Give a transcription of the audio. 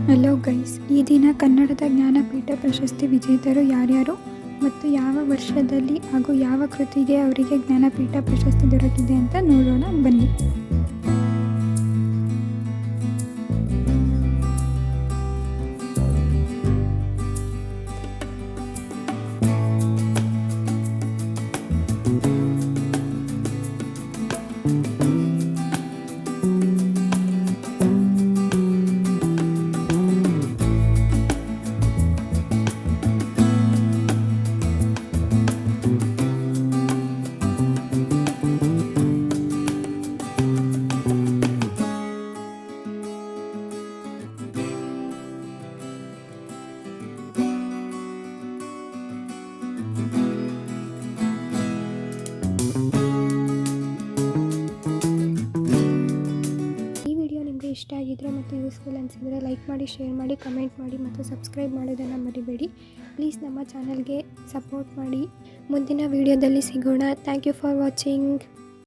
Hello guys, ಈ ದಿನ ಕನ್ನಡದ ಜ್ಞಾನಪೀಠ ಪ್ರಶಸ್ತಿ ವಿಜೇತರು ಯಾರ್ಯಾರು ಮತ್ತು ಯಾವ ವರ್ಷದಲ್ಲಿ ಹಾಗೂ ಯಾವ ಕೃತಿಗೆ ಅವರಿಗೆ ಜ್ಞಾನಪೀಠ ಪ್ರಶಸ್ತಿ ದೊರಕಿದೆ ಅಂತ ನೋಡೋಣ ಬನ್ನಿ. ಇಷ್ಟ ಆಗಿದ್ರೆ ಮತ್ತು ಯೂಸ್ಫುಲ್ ಅನಿಸಿದರೆ ಲೈಕ್ ಮಾಡಿ, ಶೇರ್ ಮಾಡಿ, ಕಮೆಂಟ್ ಮಾಡಿ ಮತ್ತು ಸಬ್ಸ್ಕ್ರೈಬ್ ಮಾಡೋದನ್ನು ಮರಿಬೇಡಿ. ಪ್ಲೀಸ್ ನಮ್ಮ ಚಾನಲ್ಗೆ ಸಪೋರ್ಟ್ ಮಾಡಿ. ಮುಂದಿನ ವಿಡಿಯೋದಲ್ಲಿ ಸಿಗೋಣ. Thank you for watching.